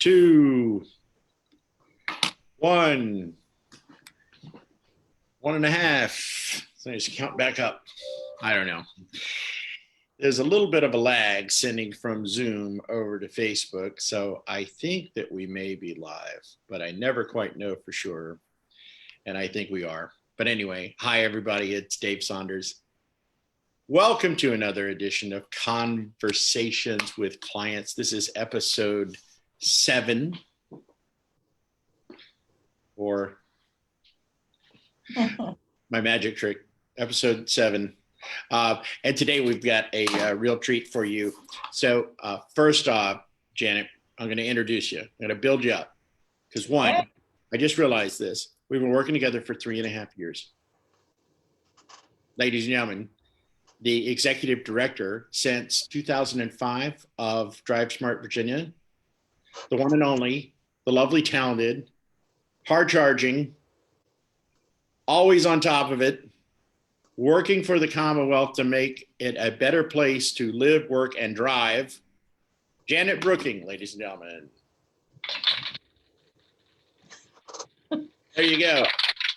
2, 1, 1.5. So I just count back up. I don't know. There's a little bit of a lag sending from Zoom over to Facebook. So I think that we may be live, but I never quite know for sure. And I think we are. But anyway, hi, everybody. It's Dave Saunders. Welcome to another edition of Conversations with Clients. This is episode 7, or my magic trick, episode 7. And today we've got a real treat for you. So first off, Janet, I'm going to introduce you. I'm going to build you up. Because one, I just realized this. We've been working together for 3.5 years. Ladies and gentlemen, the executive director since 2005 of Drive Smart Virginia, the one and only, the lovely, talented, hard-charging, always on top of it, working for the Commonwealth to make it a better place to live, work, and drive, Janet Brooking, ladies and gentlemen. There you go.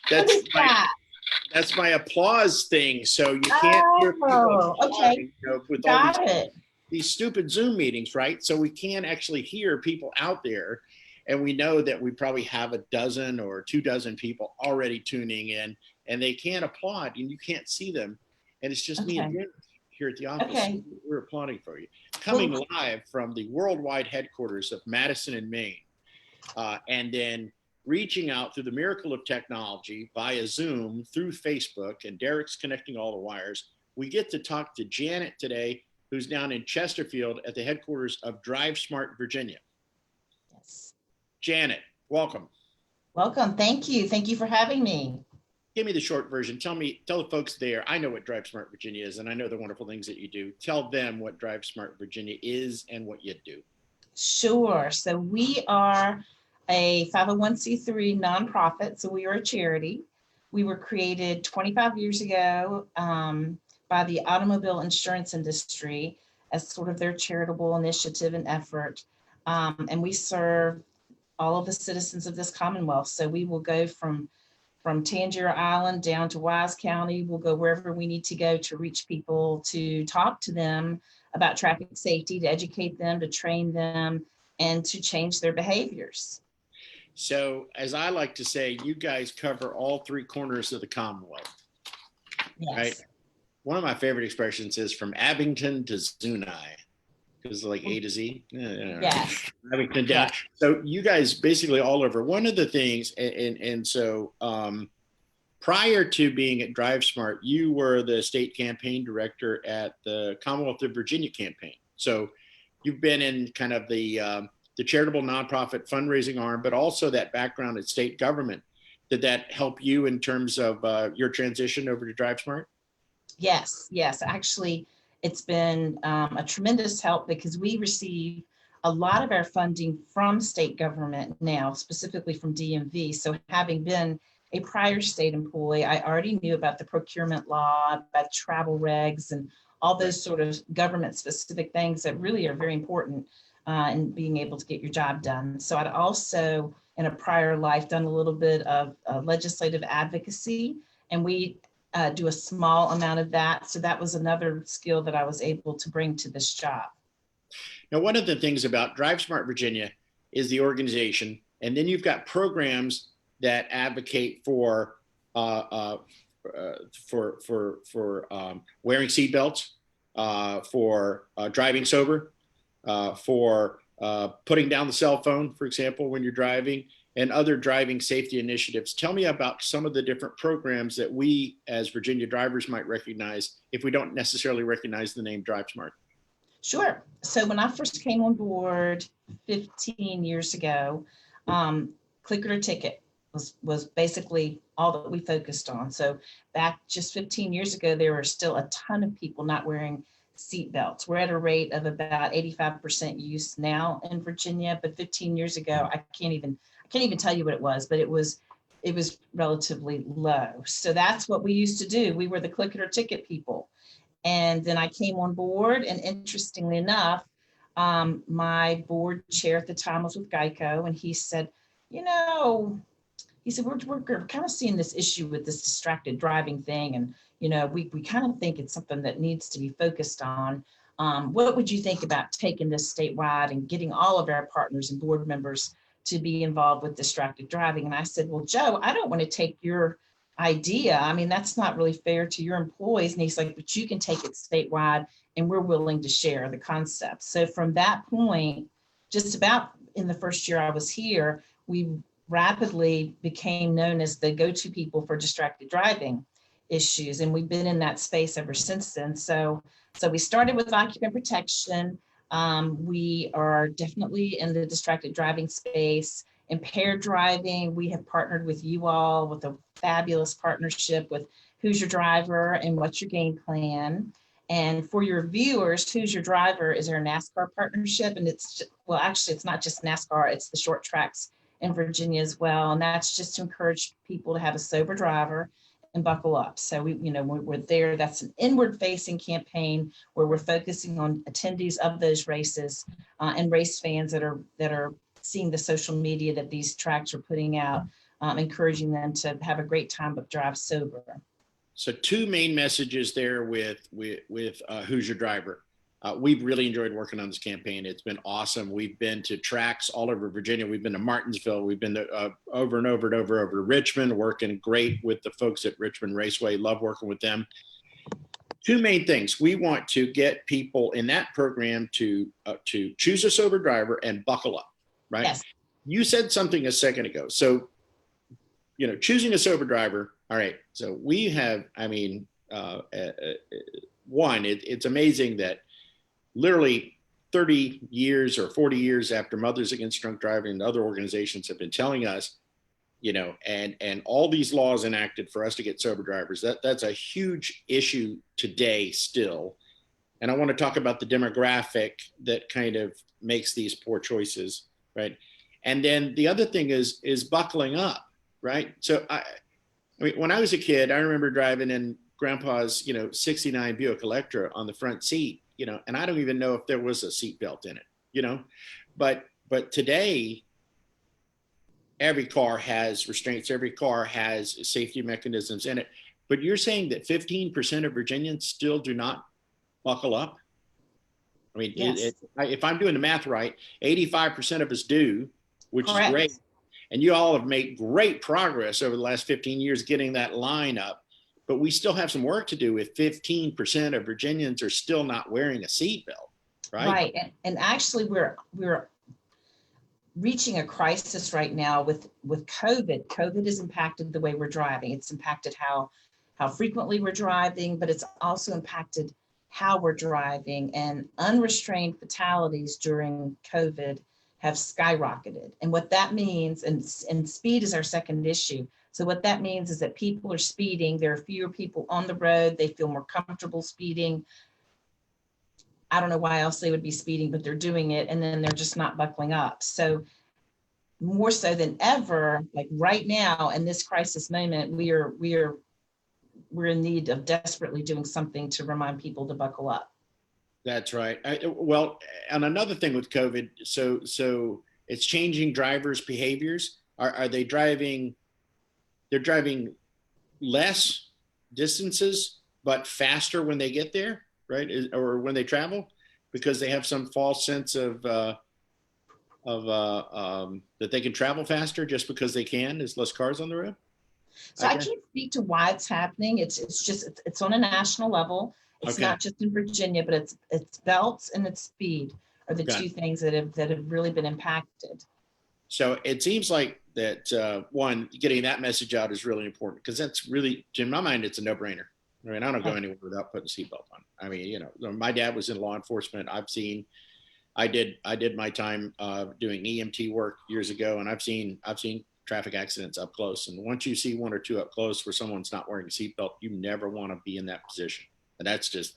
That's my applause thing. So you can't hear people applauding, with all these stupid Zoom meetings, right? So we can't actually hear people out there. And we know that we probably have a dozen or 24 people already tuning in, and they can't applaud and you can't see them. And it's just me and Janet here at the office. So we're applauding for you. Coming live from the worldwide headquarters of Madison+Main, and then reaching out through the miracle of technology via Zoom, through Facebook, and Derek's connecting all the wires. We get to talk to Janet today, who's down in Chesterfield at the headquarters of Drive Smart Virginia. Yes. Janet, welcome. Welcome. Thank you. Thank you for having me. Give me the short version. Tell the folks there, I know what Drive Smart Virginia is, and I know the wonderful things that you do. Tell them what Drive Smart Virginia is and what you do. Sure. So we are a 501c3 nonprofit. So we are a charity. We were created 25 years ago by the automobile insurance industry as sort of their charitable initiative and effort. And we serve all of the citizens of this Commonwealth. So we will go from Tangier Island down to Wise County. We'll go wherever we need to go to reach people, to talk to them about traffic safety, to educate them, to train them, and to change their behaviors. So, as I like to say, you guys cover all 3 corners of the Commonwealth. Yes. Right? One of my favorite expressions is from Abington to Zuni, because like A to Z. Yes. Abington down. Yes. So you guys basically all over. One of the things, and so prior to being at Drive Smart, you were the state campaign director at the Commonwealth of Virginia campaign. So you've been in kind of the charitable nonprofit fundraising arm, but also that background at state government. Did that help you in terms of your transition over to Drive Smart? Yes. Actually, it's been a tremendous help because we receive a lot of our funding from state government now, specifically from DMV. So having been a prior state employee, I already knew about the procurement law, about travel regs, and all those sort of government specific things that really are very important in being able to get your job done. So I'd also, in a prior life, done a little bit of legislative advocacy, and we do a small amount of that. So that was another skill that I was able to bring to this job. Now, one of the things about Drive Smart Virginia is the organization, and then you've got programs that advocate for wearing seatbelts, for driving sober, for putting down the cell phone, for example, when you're driving, and other driving safety initiatives. Tell me about some of the different programs that we as Virginia drivers might recognize if we don't necessarily recognize the name Drive Smart. Sure. So when I first came on board 15 years ago, click it or ticket was basically all that we focused on. So back just 15 years ago, there were still a ton of people not wearing seat belts. We're at a rate of about 85% use now in Virginia, but 15 years ago, I can't even tell you what it was, but it was relatively low. So that's what we used to do. We were the click it or ticket people. And then I came on board, and interestingly enough, my board chair at the time was with Geico, and he said, he said, we're kind of seeing this issue with this distracted driving thing. And, we kind of think it's something that needs to be focused on. What would you think about taking this statewide and getting all of our partners and board members to be involved with distracted driving? And I said, well, Joe, I don't want to take your idea. I mean, that's not really fair to your employees. And he's like, but you can take it statewide, and we're willing to share the concept. So from that point, just about in the first year I was here, we rapidly became known as the go-to people for distracted driving issues. And we've been in that space ever since then. So we started with occupant protection. We are definitely in the distracted driving space. Impaired driving, we have partnered with you all with a fabulous partnership with Hooser Driver and What's Your Game Plan. And for your viewers, Hooser Driver is our NASCAR partnership. And actually, it's not just NASCAR, it's the short tracks in Virginia as well. And that's just to encourage people to have a sober driver and buckle up. So we're there. That's an inward facing campaign where we're focusing on attendees of those races and race fans that are seeing the social media that these tracks are putting out, encouraging them to have a great time but drive sober. So two main messages there with Hooser Driver. We've really enjoyed working on this campaign. It's been awesome. We've been to tracks all over Virginia. We've been to Martinsville. We've been to over and over to Richmond, working great with the folks at Richmond Raceway. Love working with them. Two main things. We want to get people in that program to choose a sober driver and buckle up, right? Yes. You said something a second ago. So, choosing a sober driver. All right. So we have, it's amazing that literally 30 years or 40 years after Mothers Against Drunk Driving and other organizations have been telling us, and all these laws enacted for us to get sober drivers, that's a huge issue today still. And I want to talk about the demographic that kind of makes these poor choices, right? And then the other thing is buckling up, right? So when I was a kid, I remember driving in Grandpa's, 69 Buick Electra on the front seat, and I don't even know if there was a seatbelt in it, but today, every car has restraints, every car has safety mechanisms in it. But you're saying that 15% of Virginians still do not buckle up? I mean, yes. If I'm doing the math right, 85% of us do, which Correct. is great. And you all have made great progress over the last 15 years getting that line up. But we still have some work to do if 15% of Virginians are still not wearing a seatbelt, right? Right. And actually, we're reaching a crisis right now with COVID. COVID has impacted the way we're driving. It's impacted how frequently we're driving, but it's also impacted how we're driving, and unrestrained fatalities during COVID have skyrocketed. And what that means, and speed is our second issue. So what that means is that people are speeding. There are fewer people on the road. They feel more comfortable speeding. I don't know why else they would be speeding, but they're doing it, and then they're just not buckling up. So more so than ever, like right now in this crisis moment, we're in need of desperately doing something to remind people to buckle up. That's right. Well, and another thing with COVID, so it's changing drivers' behaviors. Are they driving? They're driving less distances, but faster when they get there, right? Or when they travel, because they have some false sense of that they can travel faster just because they can. There's less cars on the road. So I can't speak to why it's happening. It's on a national level. It's not just in Virginia, but it's belts and it's speed are the two things that have really been impacted. So it seems like that one, getting that message out is really important, because that's really, in my mind, it's a no-brainer. I mean, I don't go anywhere without putting a seatbelt on. I mean, my dad was in law enforcement. I did my time doing EMT work years ago, and I've seen traffic accidents up close. And once you see one or two up close where someone's not wearing a seatbelt, you never want to be in that position. And that's just,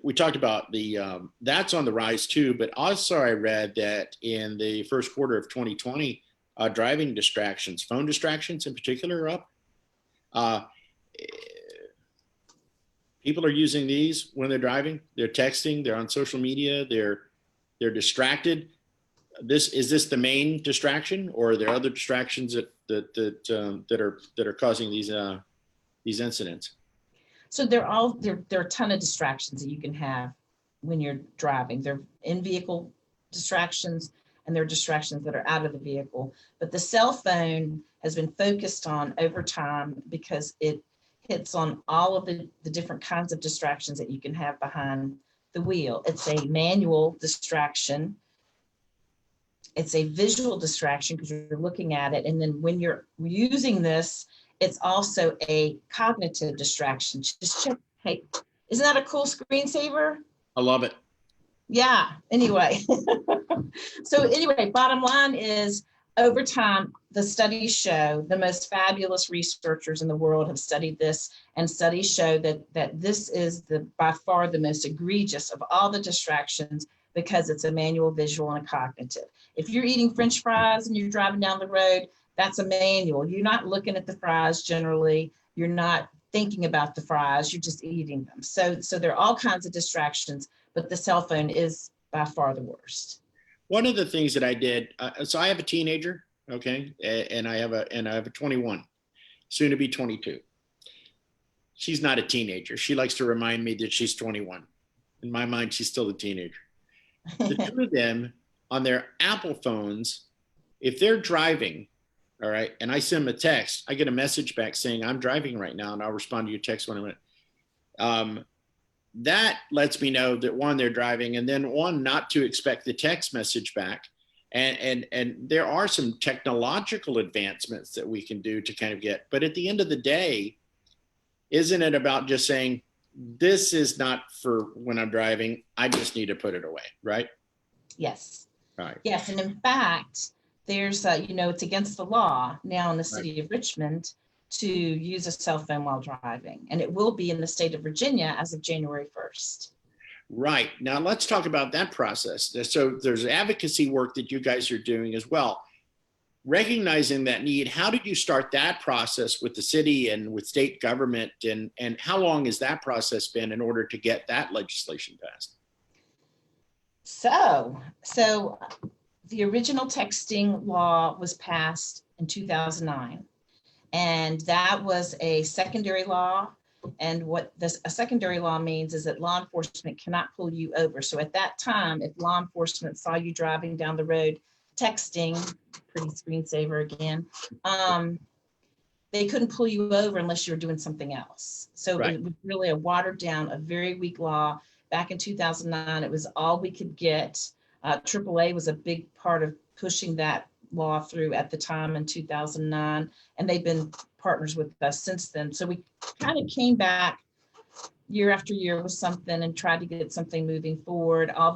we talked about that's on the rise too, but also I read that in the first quarter of 2020, driving distractions, phone distractions in particular, are up. People are using these when they're driving. They're texting. They're on social media. They're distracted. Is this the main distraction, or are there other distractions that are causing these incidents? So there are a ton of distractions that you can have when you're driving. They're in vehicle distractions, and there are distractions that are out of the vehicle. But the cell phone has been focused on over time because it hits on all of the different kinds of distractions that you can have behind the wheel. It's a manual distraction. It's a visual distraction because you're looking at it. And then when you're using this, it's also a cognitive distraction. Just check. Hey, isn't that a cool screensaver? I love it. Yeah, anyway. So anyway, bottom line is, over time, the studies show, the most fabulous researchers in the world have studied this, and studies show that this is by far the most egregious of all the distractions, because it's a manual, visual, and a cognitive. If you're eating French fries and you're driving down the road, that's a manual. You're not looking at the fries generally. You're not thinking about the fries. You're just eating them. So there are all kinds of distractions, but the cell phone is by far the worst. One of the things that I did, so I have a teenager, okay, and I have a 21, soon to be 22. She's not a teenager. She likes to remind me that she's 21. In my mind, she's still a teenager. The two of them on their Apple phones, if they're driving, all right, and I send them a text, I get a message back saying, I'm driving right now, and I'll respond to your text when I'm in. That lets me know that, one, they're driving, and then one, not to expect the text message back. And there are some technological advancements that we can do to kind of get, but at the end of the day, isn't it about just saying, this is not for when I'm driving, I just need to put it away, right? Yes. Right. Yes, and in fact, there's, it's against the law now in the city of Richmond to use a cell phone while driving, and it will be in the state of Virginia as of January 1st. Right. Now let's talk about that process. So there's advocacy work that you guys are doing as well. Recognizing that need, how did you start that process with the city and with state government, and how long has that process been in order to get that legislation passed? So the original texting law was passed in 2009. And that was a secondary law. And what a secondary law means is that law enforcement cannot pull you over. So at that time, if law enforcement saw you driving down the road texting, pretty screensaver again, they couldn't pull you over unless you were doing something else. So right. It was really a watered down, a very weak law. Back in 2009, it was all we could get. AAA was a big part of pushing that law through at the time in 2009, and they've been partners with us since then. So we kind of came back year after year with something and tried to get something moving forward. All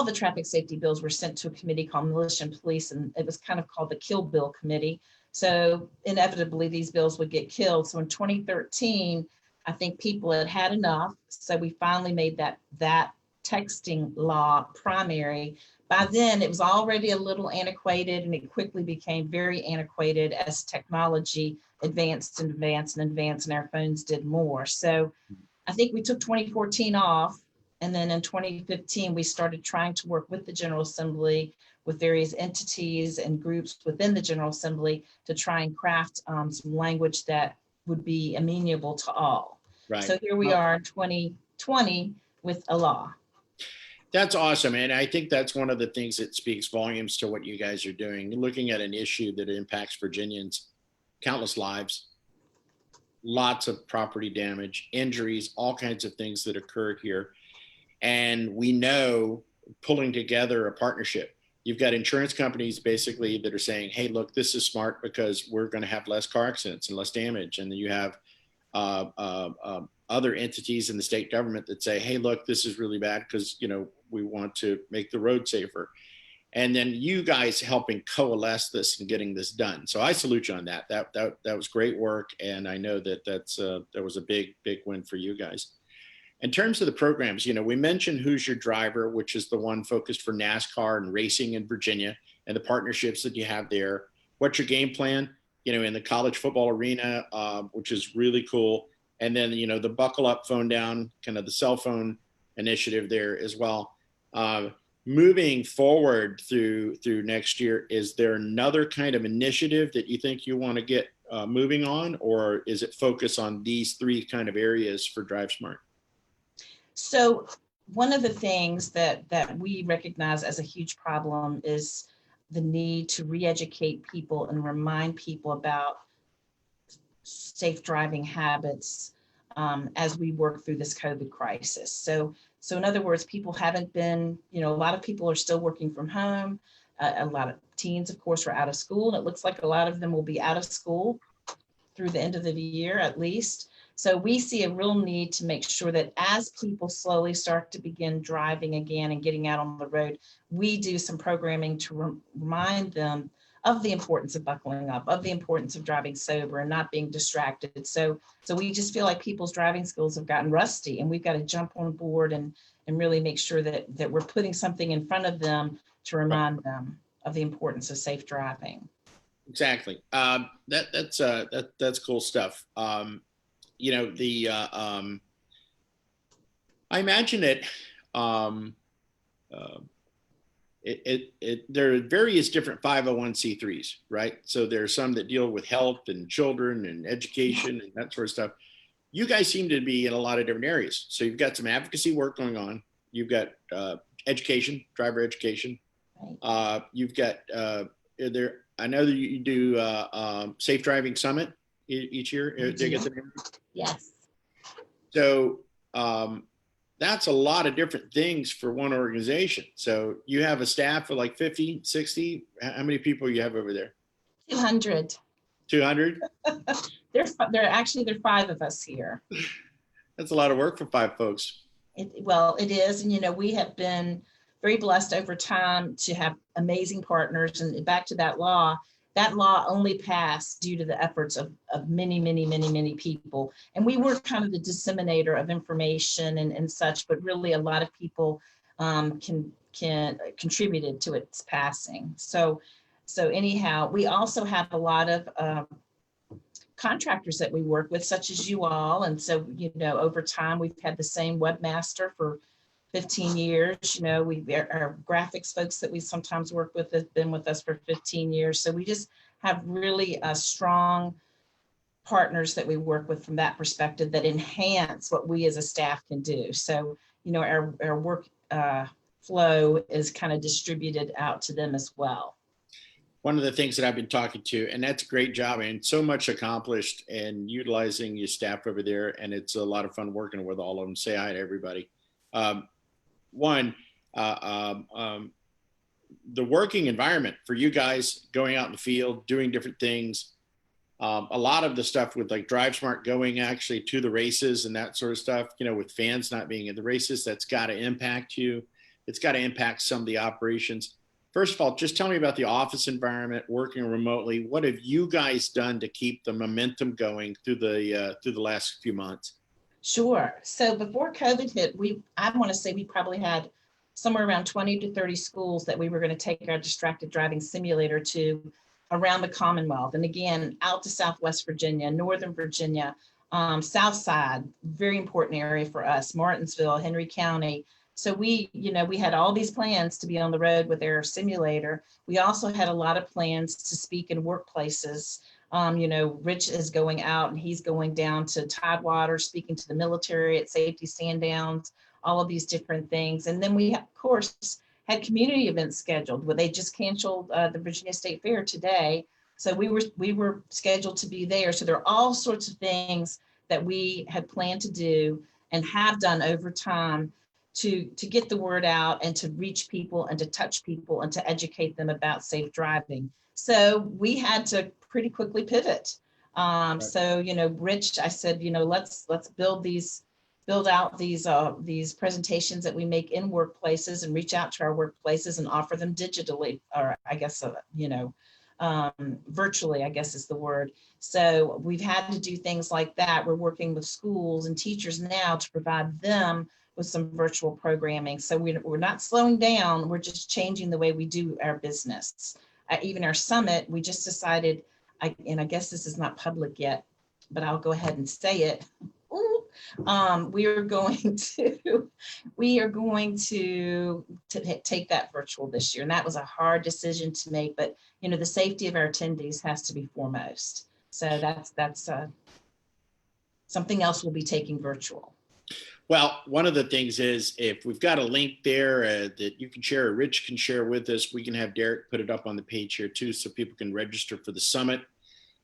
the traffic safety bills were sent to a committee called Militia and Police, and it was kind of called the Kill Bill Committee. So inevitably these bills would get killed. So in 2013, I think people had enough. So we finally made that texting law primary. By then, it was already a little antiquated, and it quickly became very antiquated as technology advanced and advanced and advanced, and our phones did more. So I think we took 2014 off, and then in 2015, we started trying to work with the General Assembly, with various entities and groups within the General Assembly, to try and craft some language that would be amenable to all. Right. So here we are in 2020 with a law. That's awesome. And I think that's one of the things that speaks volumes to what you guys are doing, looking at an issue that impacts Virginians, countless lives, lots of property damage, injuries, all kinds of things that occur here. And we know, pulling together a partnership, you've got insurance companies basically that are saying, hey, look, this is smart because we're going to have less car accidents and less damage. And then you have other entities in the state government that say, hey, look, this is really bad because, we want to make the road safer. And then you guys helping coalesce this and getting this done. So I salute you on that. That was great work. And I know that that was a big win for you guys. In terms of the programs, we mentioned Hooser Driver, which is the one focused for NASCAR and racing in Virginia, and the partnerships that you have there. What's your game plan, in the college football arena, which is really cool. And then, the buckle up, phone down, kind of the cell phone initiative there as well. Moving forward through next year, is there another kind of initiative that you think you want to get moving on, or is it focus on these three kind of areas for Drive Smart? So one of the things that we recognize as a huge problem is the need to re-educate people and remind people about safe driving habits as we work through this COVID crisis. So in other words, people haven't been, a lot of people are still working from home. A lot of teens, of course, are out of school, and it looks like a lot of them will be out of school through the end of the year at least. So we see a real need to make sure that as people slowly start to begin driving again and getting out on the road, we do some programming to remind them of the importance of buckling up, of the importance of driving sober and not being distracted. So we just feel like people's driving skills have gotten rusty, and we've got to jump on board and really make sure that we're putting something in front of them to remind them of the importance of safe driving. Exactly. That's cool stuff. I imagine it. There are various different 501c3s, right? So there are some that deal with health and children and education and that sort of stuff. You guys seem to be in a lot of different areas. So you've got some advocacy work going on. You've got education, driver education. Right. You've got there. I know that you do Safe Driving Summit each year. Did you get the name? Yes. So that's a lot of different things for one organization. So you have a staff of like 50, 60. How many people you have over there? 200. 200? There are 5 of us here. That's a lot of work for 5 folks. It is. And, we have been very blessed over time to have amazing partners. And back to that law only passed due to the efforts of many, many, many, many people. And we were kind of the disseminator of information and such, but really a lot of people contributed to its passing. So anyhow, we also have a lot of contractors that we work with, such as you all. And so, over time, we've had the same webmaster for 15 years. Our graphics folks that we sometimes work with have been with us for 15 years. So we just have really strong partners that we work with from that perspective that enhance what we as a staff can do. So, our work flow is kind of distributed out to them as well. One of the things that I've been talking to, and that's a great job, and so much accomplished and utilizing your staff over there. And it's a lot of fun working with all of them. Say hi to everybody. The working environment for you guys going out in the field, doing different things. A lot of the stuff with like Drive Smart going actually to the races and that sort of stuff, with fans not being at the races, that's got to impact you. It's got to impact some of the operations. First of all, just tell me about the office environment, working remotely. What have you guys done to keep the momentum going through the last few months? Sure. So before COVID hit, I want to say we probably had somewhere around 20 to 30 schools that we were going to take our distracted driving simulator to around the Commonwealth. And again, out to Southwest Virginia, Northern Virginia, South Side, very important area for us, Martinsville, Henry County. So we had all these plans to be on the road with our simulator. We also had a lot of plans to speak in workplaces. Rich is going out and he's going down to Tidewater, speaking to the military at safety stand downs, all of these different things. And then we, of course, had community events scheduled where they just canceled the Virginia State Fair today. So we were scheduled to be there. So there are all sorts of things that we had planned to do and have done over time to get the word out and to reach people and to touch people and to educate them about safe driving. So we had to pretty quickly pivot. So, Rich, I said, let's build out these presentations that we make in workplaces and reach out to our workplaces and offer them digitally, or I guess, virtually, I guess is the word. So we've had to do things like that. We're working with schools and teachers now to provide them with some virtual programming. So we're not slowing down, we're just changing the way we do our business. Even our summit, we just decided, and I guess this is not public yet, but I'll go ahead and say it. We are going to take that virtual this year. And that was a hard decision to make, but the safety of our attendees has to be foremost. So that's something else we'll be taking virtual. Well, one of the things is if we've got a link there that you can share, or Rich can share with us, we can have Derek put it up on the page here too, so people can register for the summit.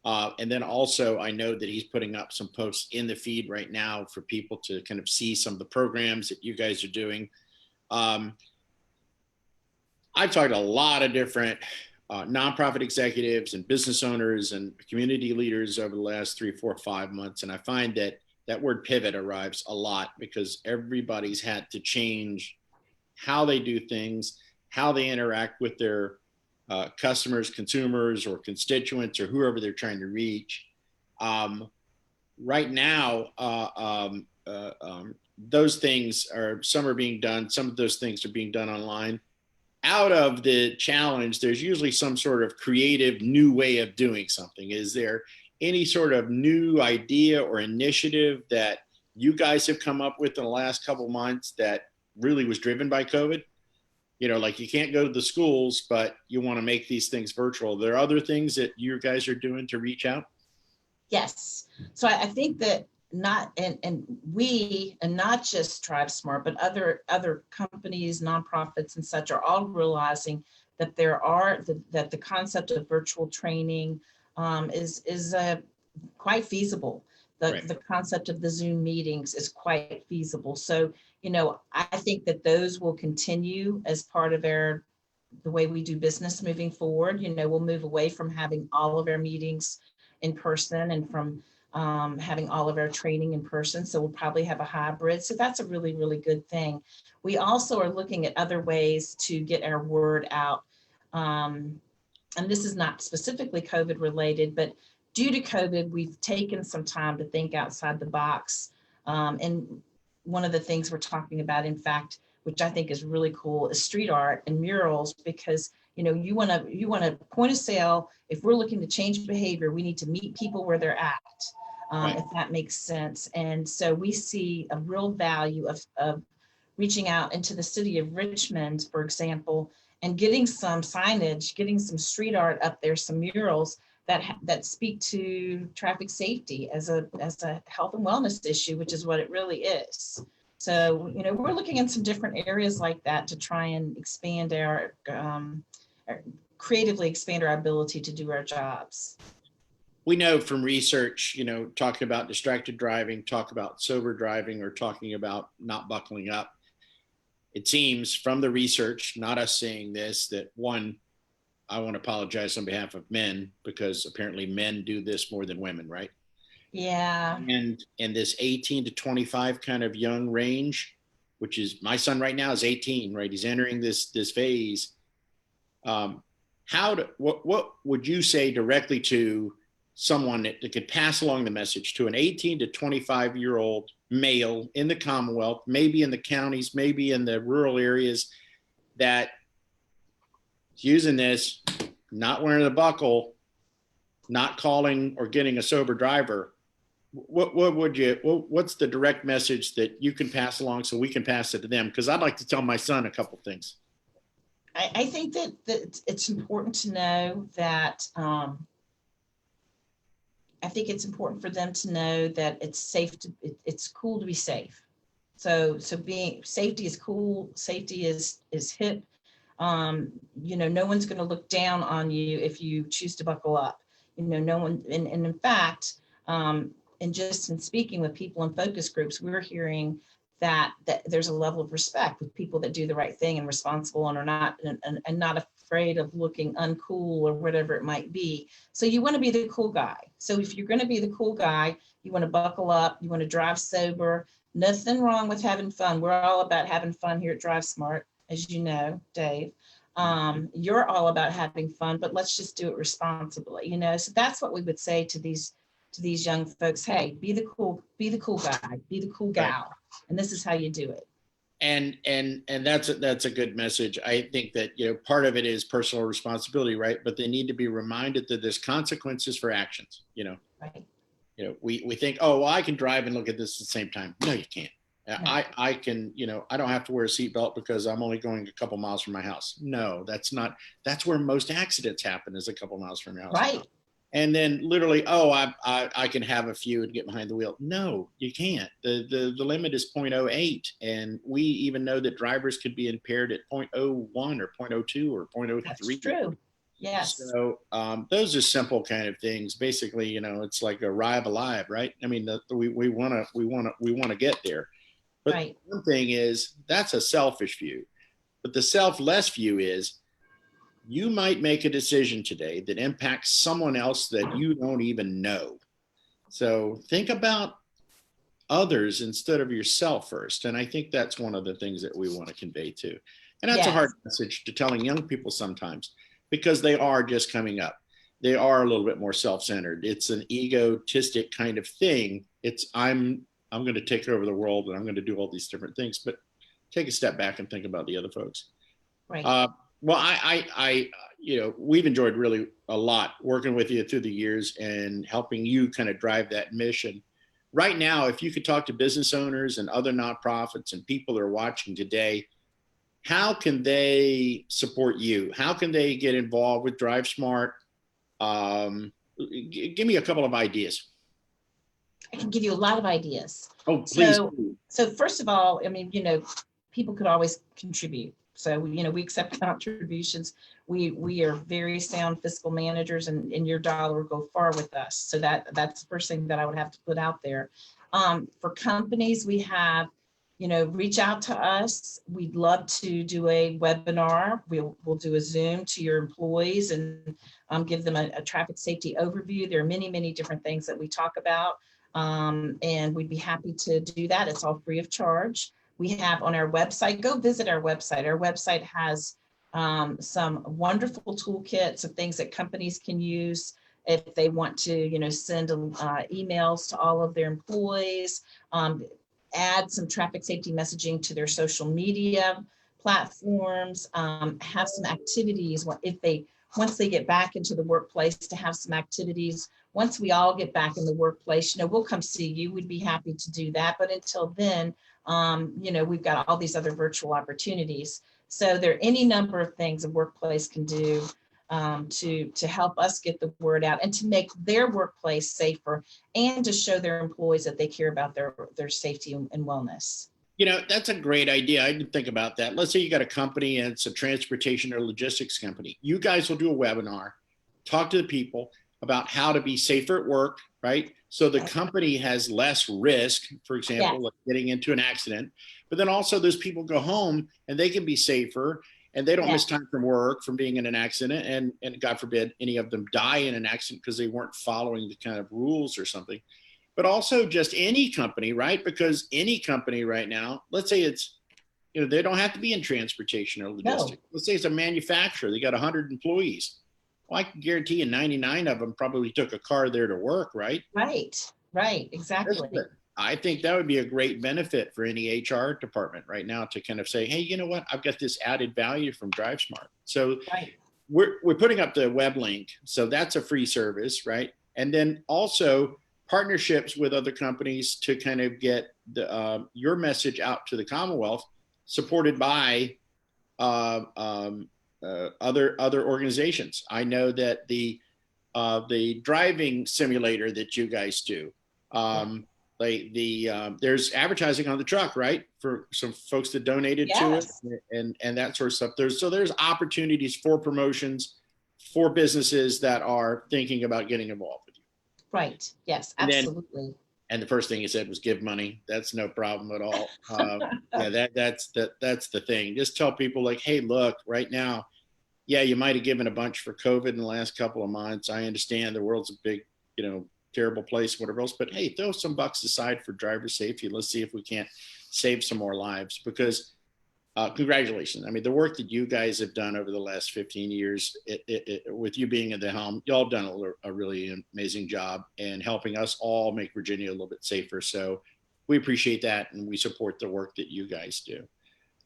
And then also, I know that he's putting up some posts in the feed right now for people to kind of see some of the programs that you guys are doing. I've talked to a lot of different nonprofit executives and business owners and community leaders over the last 3, 4, 5 months. And I find that word pivot arrives a lot because everybody's had to change how they do things, how they interact with their customers, consumers, or constituents, or whoever they're trying to reach. Right now, those things some are being done. Some of those things are being done online. Out of the challenge, there's usually some sort of creative new way of doing something. Is there any sort of new idea or initiative that you guys have come up with in the last couple of months that really was driven by COVID? Like you can't go to the schools, but you want to make these things virtual. There are other things that you guys are doing to reach out? Yes. So I think that not just Drive Smart, but other companies, nonprofits and such are all realizing that that the concept of virtual training is quite feasible. The concept of the Zoom meetings is quite feasible. So, I think that those will continue as part of the way we do business moving forward. We'll move away from having all of our meetings in person and from having all of our training in person. So we'll probably have a hybrid. So that's a really, really good thing. We also are looking at other ways to get our word out. And this is not specifically COVID related, but due to COVID, we've taken some time to think outside the box. And one of the things we're talking about, in fact, which I think is really cool, is street art and murals, because you want to point of sale. If we're looking to change behavior, we need to meet people where they're at, if that makes sense. And so we see a real value of reaching out into the city of Richmond, for example, and getting some signage, getting some street art up there, some murals that speak to traffic safety as a health and wellness issue, which is what it really is. So, we're looking at some different areas like that to try and expand creatively expand our ability to do our jobs. We know from research, talking about distracted driving, talk about sober driving, or talking about not buckling up. It seems from the research, not us saying this, that one, I want to apologize on behalf of men because apparently men do this more than women, right? Yeah. And this 18 to 25 kind of young range, which is my son right now is 18, right? He's entering this phase. What would you say directly to someone that could pass along the message to an 18 to 25-year-old male in the Commonwealth, maybe in the counties, maybe in the rural areas, that using this, not wearing a buckle, not calling or getting a sober driver? What's the direct message that you can pass along so we can pass it to them? Because I'd like to tell my son a couple things. I think that it's important to know that I think it's important for them to know that it's safe it's cool to be safe. So being safety is cool. Safety is hip. No one's going to look down on you if you choose to buckle up. No one. And in fact, and just in speaking with people in focus groups, we're hearing that there's a level of respect with people that do the right thing and responsible and are not and not afraid of looking uncool or whatever it might be. So you want to be the cool guy. So if you're going to be the cool guy, you want to buckle up, you want to drive sober. Nothing wrong with having fun. We're all about having fun here at Drive Smart, as you know, Dave. You're all about having fun, but let's just do it responsibly, So that's what we would say to these young folks. Hey, be the cool guy, be the cool gal. And this is how you do it. And that's a good message. I think that, part of it is personal responsibility, right? But they need to be reminded that there's consequences for actions, Right. we think, oh, well, I can drive and look at this at the same time. No, you can't. No. I can, I don't have to wear a seatbelt because I'm only going a couple miles from my house. No, that's where most accidents happen, is a couple miles from your house. Right. And then literally, oh, I can have a few and get behind the wheel. No, you can't. The limit is 0.08. And we even know that drivers could be impaired at 0.01 or 0.02 or 0.03. That's true. Yes. So those are simple kind of things. Basically, it's like arrive alive, right? I mean, we want to get there. But right. One thing is, that's a selfish view. But the selfless view is, you might make a decision today that impacts someone else that you don't even know. So think about others instead of yourself first. And I think that's one of the things that we want to convey too. And that's a hard message to telling young people sometimes, because they are just coming up. They are a little bit more self-centered. It's an egotistic kind of thing. It's I'm going to take over the world and I'm going to do all these different things, but take a step back and think about the other folks. Right. Well, we've enjoyed really a lot working with you through the years and helping you kind of drive that mission. Right now, if you could talk to business owners and other nonprofits and people that are watching today, how can they support you? How can they get involved with Drive Smart? Give me a couple of ideas. I can give you a lot of ideas. Oh, please. So first of all, I mean, people could always contribute. So, we accept contributions. We are very sound fiscal managers, and your dollar will go far with us. So that's the first thing that I would have to put out there. For companies, we have, reach out to us. We'd love to do a webinar. We'll do a Zoom to your employees and give them a traffic safety overview. There are many, many different things that we talk about. And we'd be happy to do that. It's all free of charge. We have on our website, go visit our website. Our website has some wonderful toolkits of things that companies can use if they want to, send emails to all of their employees, add some traffic safety messaging to their social media platforms, have some activities once they get back into the workplace, to have some activities. Once we all get back in the workplace, we'll come see you. We'd be happy to do that. But until then, we've got all these other virtual opportunities. So there are any number of things a workplace can do to help us get the word out and to make their workplace safer, and to show their employees that they care about their safety and wellness. That's a great idea. I didn't think about that. Let's say you got a company and it's a transportation or logistics company. You guys will do a webinar, talk to the people about how to be safer at work, right? So the company has less risk, for example, like getting into an accident, but then also those people go home and they can be safer and they don't miss time from work from being in an accident. And God forbid any of them die in an accident because they weren't following the kind of rules or something. But also just any company, right? Because any company right now, let's say it's, they don't have to be in transportation or logistics. No. Let's say it's a manufacturer, they got 100 employees. Well, I can guarantee you 99 of them probably took a car there to work, right? Right, exactly. I think that would be a great benefit for any HR department right now to kind of say, hey, you know what? I've got this added value from DriveSmart. So we're putting up the web link. So that's a free service, right? And then also partnerships with other companies to kind of get your message out to the Commonwealth, supported by other organizations. I know that the driving simulator that you guys do, there's advertising on the truck, right? For some folks that donated to it and that sort of stuff. There's opportunities for promotions for businesses that are thinking about getting involved with you. Right. Yes, absolutely. And the first thing you said was give money. That's no problem at all. That's the thing. Just tell people like, hey, look, right now, you might have given a bunch for COVID in the last couple of months. I understand the world's a big, terrible place, whatever else, but hey, throw some bucks aside for driver safety. Let's see if we can't save some more lives, because congratulations. I mean, the work that you guys have done over the last 15 years, with you being at the helm, y'all have done a really amazing job in helping us all make Virginia a little bit safer. So we appreciate that, and we support the work that you guys do.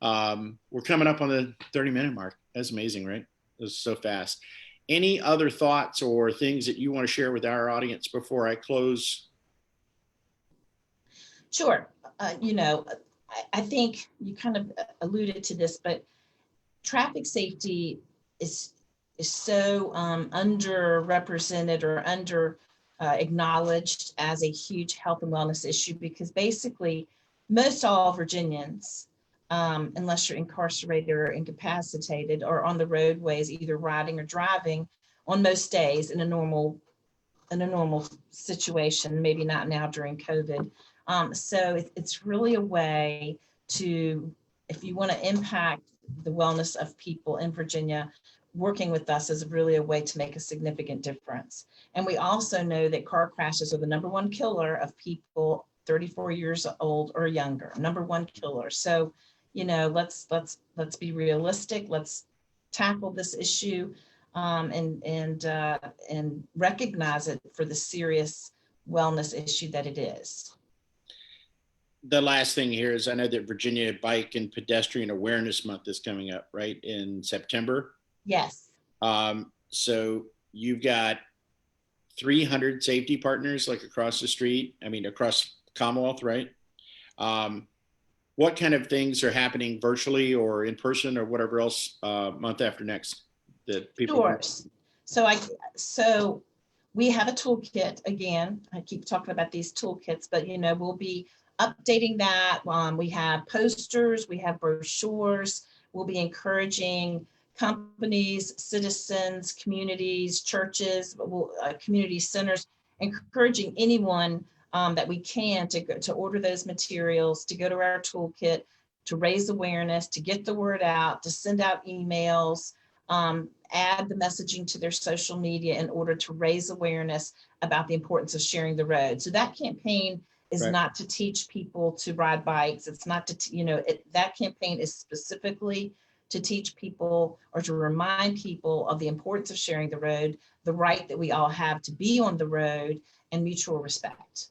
We're coming up on the 30-minute mark. That's amazing, right? It was so fast. Any other thoughts or things that you want to share with our audience before I close Sure. I think you kind of alluded to this, but traffic safety is so underrepresented or under acknowledged as a huge health and wellness issue, because basically most all Virginians, unless you're incarcerated or incapacitated, are on the roadways either riding or driving on most days in a normal situation, maybe not now during COVID. So it's really a way to, if you want to impact the wellness of people in Virginia, working with us is really a way to make a significant difference. And we also know that car crashes are the #1 killer of people 34 years old or younger, #1 killer. So, let's be realistic. Let's tackle this issue and recognize it for the serious wellness issue that it is. The last thing here is, I know that Virginia Bike and Pedestrian Awareness Month is coming up, right, in September. Yes. So you've got 300 safety partners like across the street. I mean, across Commonwealth, right? What kind of things are happening virtually or in person or whatever else month after next that people? Sure. So we have a toolkit. Again, I keep talking about these toolkits, but we'll be updating that. We have posters, we have brochures. We'll be encouraging companies, citizens, communities, churches, community centers, encouraging anyone that we can to order those materials, to go to our toolkit, to raise awareness, to get the word out, to send out emails, add the messaging to their social media in order to raise awareness about the importance of sharing the road. So that campaign is Right. not to teach people to ride bikes. It's not to, that campaign is specifically to teach people or to remind people of the importance of sharing the road, the right that we all have to be on the road, and mutual respect.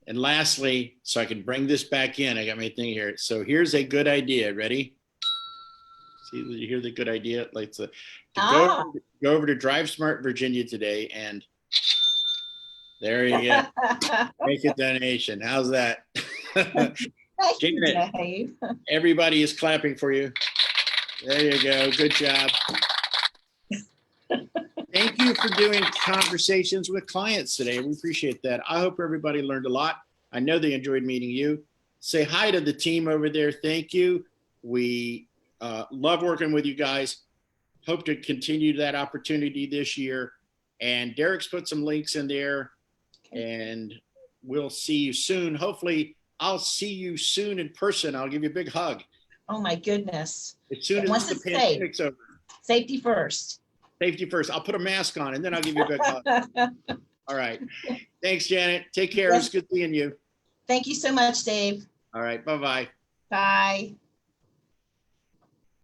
And lastly, so I can bring this back in, I got my thing here. So here's a good idea. Ready? See, you hear the good idea? Like to go over to Drive Smart Virginia today, and there you go. Make a donation. How's that? Thank you, Janet, Dave. everybody is clapping for you. There you go. Good job. Thank you for doing conversations with clients today. We appreciate that. I hope everybody learned a lot. I know they enjoyed meeting you. Say hi to the team over there. Thank you. We love working with you guys. Hope to continue that opportunity this year. And Derek's put some links in there, and we'll see you soon. Hopefully, I'll see you soon in person. I'll give you a big hug. Oh my goodness. As soon as the pandemic's over. Safety first. Safety first. I'll put a mask on and then I'll give you a big hug. All right. Thanks, Janet. Take care. Yes. It's good seeing you. Thank you so much, Dave. All right. Bye-bye. Bye.